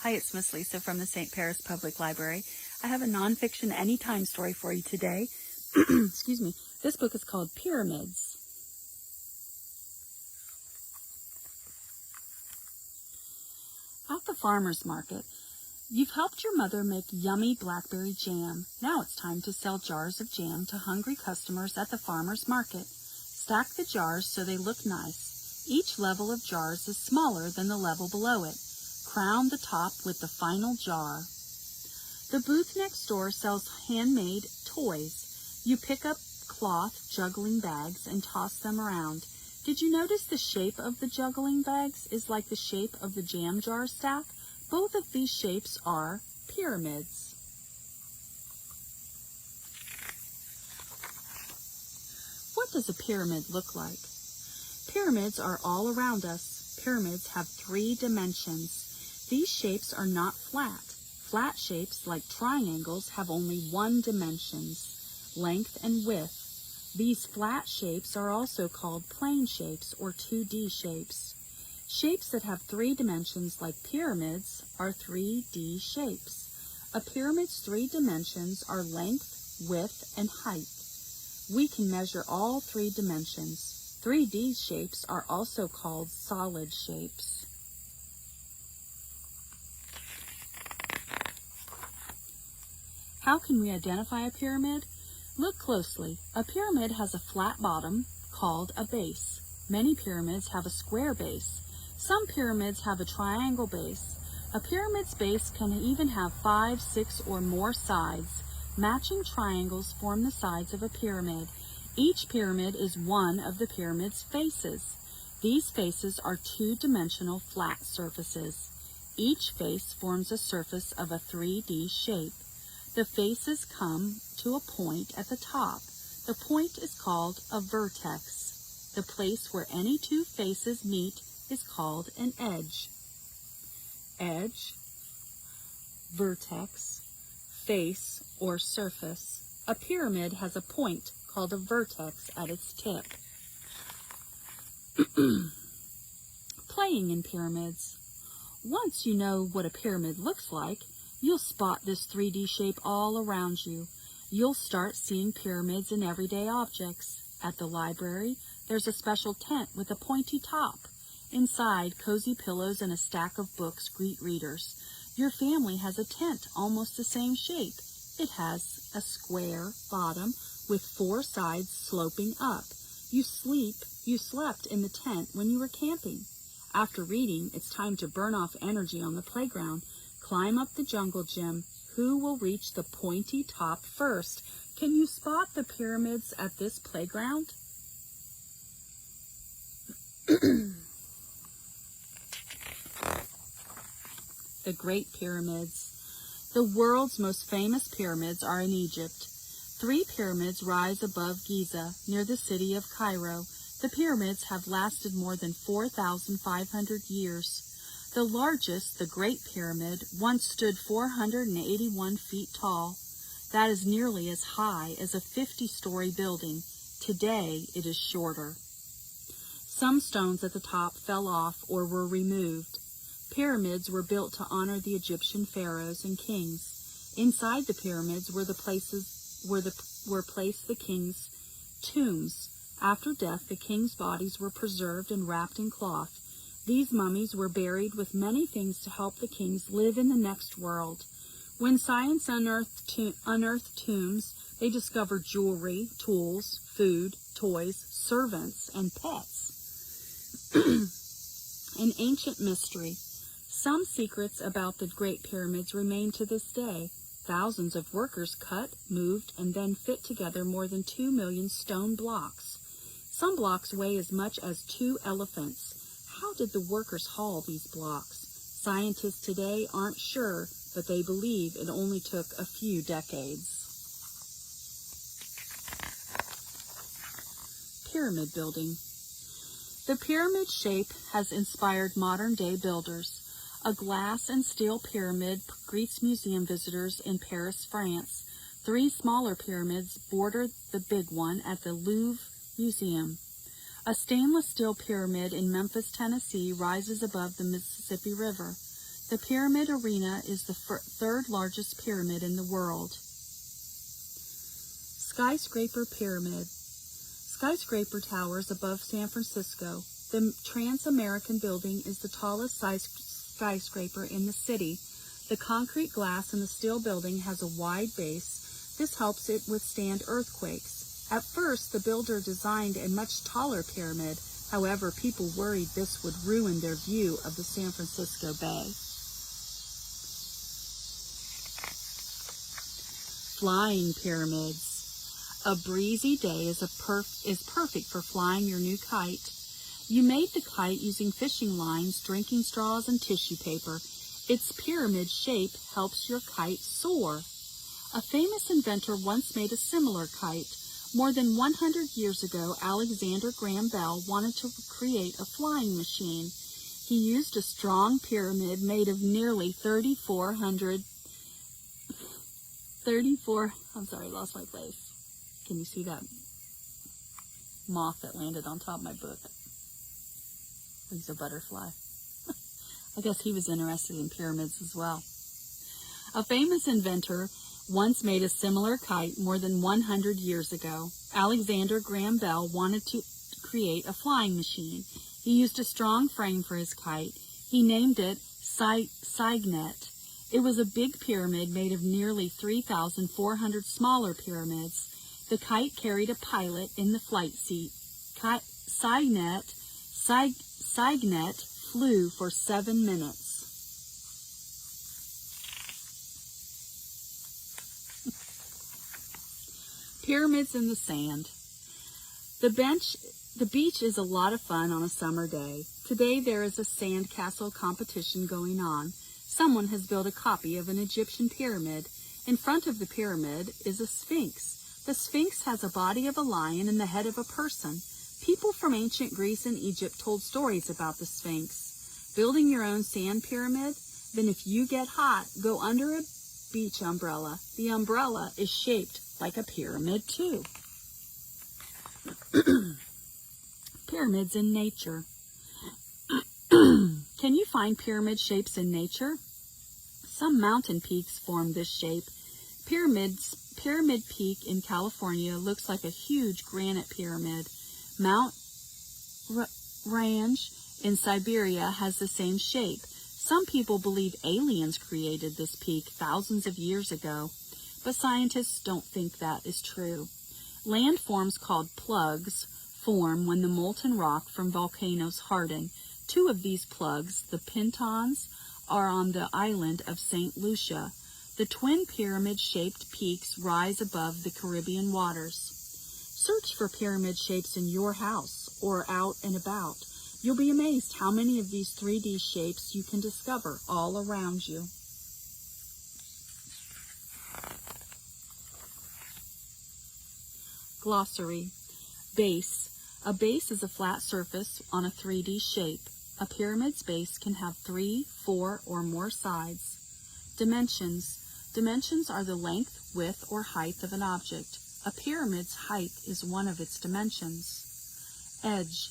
Hi, it's Miss Lisa from the St. Paris Public Library. I have a nonfiction anytime story for you today. Excuse me. This book is called Pyramids. At the farmer's market, you've helped your mother make yummy blackberry jam. Now it's time to sell jars of jam to hungry customers at the farmer's market. Stack the jars so they look nice. Each level of jars is smaller than the level below it. Crown the top with the final jar. The booth next door sells handmade toys. You pick up cloth juggling bags and toss them around. Did you notice the shape of the juggling bags is like the shape of the jam jar stack? Both of these shapes are pyramids. What does a pyramid look like? Pyramids are all around us. Pyramids have 3 dimensions. These shapes are not flat. Flat shapes, like triangles, have only 1 dimension, length and width. These flat shapes are also called plane shapes or 2D shapes. Shapes that have 3 dimensions, like pyramids, are 3D shapes. A pyramid's 3 dimensions are length, width, and height. We can measure all 3 dimensions. 3D shapes are also called solid shapes. How can we identify a pyramid? Look closely. A pyramid has a flat bottom called a base. Many pyramids have a square base. Some pyramids have a triangle base. A pyramid's base can even have 5, 6, or more sides. Matching triangles form the sides of a pyramid. Each pyramid is one of the pyramid's faces. These faces are 2-dimensional flat surfaces. Each face forms a surface of a 3D shape. The faces come to a point at the top. The point is called a vertex. The place where any 2 faces meet is called an edge. Edge, vertex, face, or surface. A pyramid has a point called a vertex at its tip. Playing in pyramids. Once you know what a pyramid looks like, you'll spot this 3D shape all around you. You'll start seeing pyramids in everyday objects. At the library, there's a special tent with a pointy top. Inside, cozy pillows and a stack of books greet readers. Your family has a tent almost the same shape. It has a square bottom with 4 sides sloping up. You slept in the tent when you were camping. After reading, it's time to burn off energy on the playground. Climb up the jungle gym. Who will reach the pointy top first? Can you spot the pyramids at this playground? The Great Pyramids. The world's most famous pyramids are in Egypt. 3 pyramids rise above Giza, near the city of Cairo. The pyramids have lasted more than 4,500 years. The largest, the Great Pyramid, once stood 481 feet tall. That is nearly as high as a 50-story building. Today, it is shorter. Some stones at the top fell off or were removed. Pyramids were built to honor the Egyptian pharaohs and kings. Inside the pyramids were placed the kings' tombs. After death, the kings' bodies were preserved and wrapped in cloth. These mummies were buried with many things to help the kings live in the next world. When science unearthed tombs, they discovered jewelry, tools, food, toys, servants, and pets. An ancient mystery. Some secrets about the Great Pyramids remain to this day. Thousands of workers cut, moved, and then fit together more than 2 million stone blocks. Some blocks weigh as much as 2 elephants. How did the workers haul these blocks? Scientists today aren't sure, but they believe it only took a few decades. Pyramid building. The pyramid shape has inspired modern-day builders. A glass and steel pyramid greets museum visitors in Paris, France. 3 smaller pyramids border the big one at the Louvre Museum. A stainless steel pyramid in Memphis, Tennessee rises above the Mississippi River. The pyramid arena is the third largest pyramid in the world. Skyscraper pyramid. Skyscraper towers above San Francisco. The Trans-American Building is the tallest skyscraper in the city. The concrete glass in the steel building has a wide base. This helps it withstand earthquakes. At first, the builder designed a much taller pyramid. However, people worried this would ruin their view of the San Francisco Bay. Flying pyramids. A breezy day is perfect for flying your new kite. You made the kite using fishing lines, drinking straws, and tissue paper. Its pyramid shape helps your kite soar. A famous inventor once made a similar kite. More than 100 years ago, Alexander Graham Bell wanted to create a flying machine. He used a strong pyramid made of nearly 34, Can you see that moth that landed on top of my book? He's a butterfly. I guess he was interested in pyramids as well. A famous inventor once made a similar kite more than 100 years ago. Alexander Graham Bell wanted to create a flying machine. He used a strong frame for his kite. He named it Signet. It was a big pyramid made of nearly 3,400 smaller pyramids. The kite carried a pilot in the flight seat. Signet flew for 7 minutes. Pyramids in the sand. The beach is a lot of fun on a summer day. Today there is a sand castle competition going on. Someone has built a copy of an Egyptian pyramid. In front of the pyramid is a sphinx. The sphinx has a body of a lion and the head of a person. People from ancient Greece and Egypt told stories about the sphinx. Building your own sand pyramid? Then if you get hot, go under a beach umbrella. The umbrella is shaped like a pyramid too. Pyramids in nature. Can you find pyramid shapes in nature? Some mountain peaks form this shape. Pyramid Peak in California looks like a huge granite pyramid. Mount Range in Siberia has the same shape. Some people believe aliens created this peak thousands of years ago, but scientists don't think that is true. Landforms called plugs form when the molten rock from volcanoes harden. Two of these plugs, the Pitons, are on the island of St. Lucia. The twin pyramid-shaped peaks rise above the Caribbean waters. Search for pyramid shapes in your house or out and about. You'll be amazed how many of these 3D shapes you can discover all around you. Glossary. Base. A base is a flat surface on a 3D shape. A pyramid's base can have 3, 4, or more sides. Dimensions. Dimensions are the length, width, or height of an object. A pyramid's height is one of its dimensions. Edge.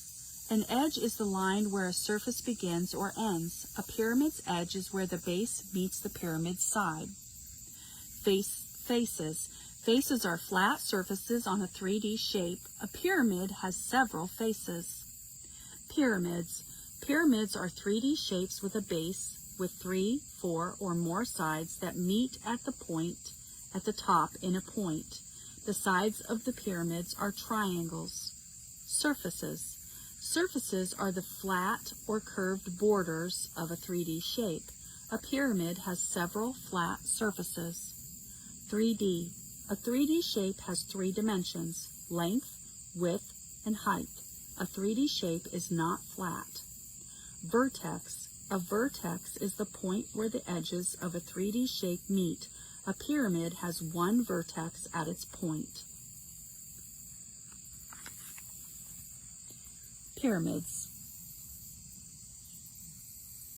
An edge is the line where a surface begins or ends. A pyramid's edge is where the base meets the pyramid's side. Faces. Faces are flat surfaces on a 3D shape. A pyramid has several faces. Pyramids. Pyramids are 3D shapes with a base with 3, 4, or more sides that meet at the point at the top in a point. The sides of the pyramids are triangles. Surfaces. Surfaces are the flat or curved borders of a 3D shape. A pyramid has several flat surfaces. 3D. A 3D shape has 3 dimensions: length, width, and height. A 3D shape is not flat. Vertex. A vertex is the point where the edges of a 3D shape meet. A pyramid has one vertex at its point. Pyramids.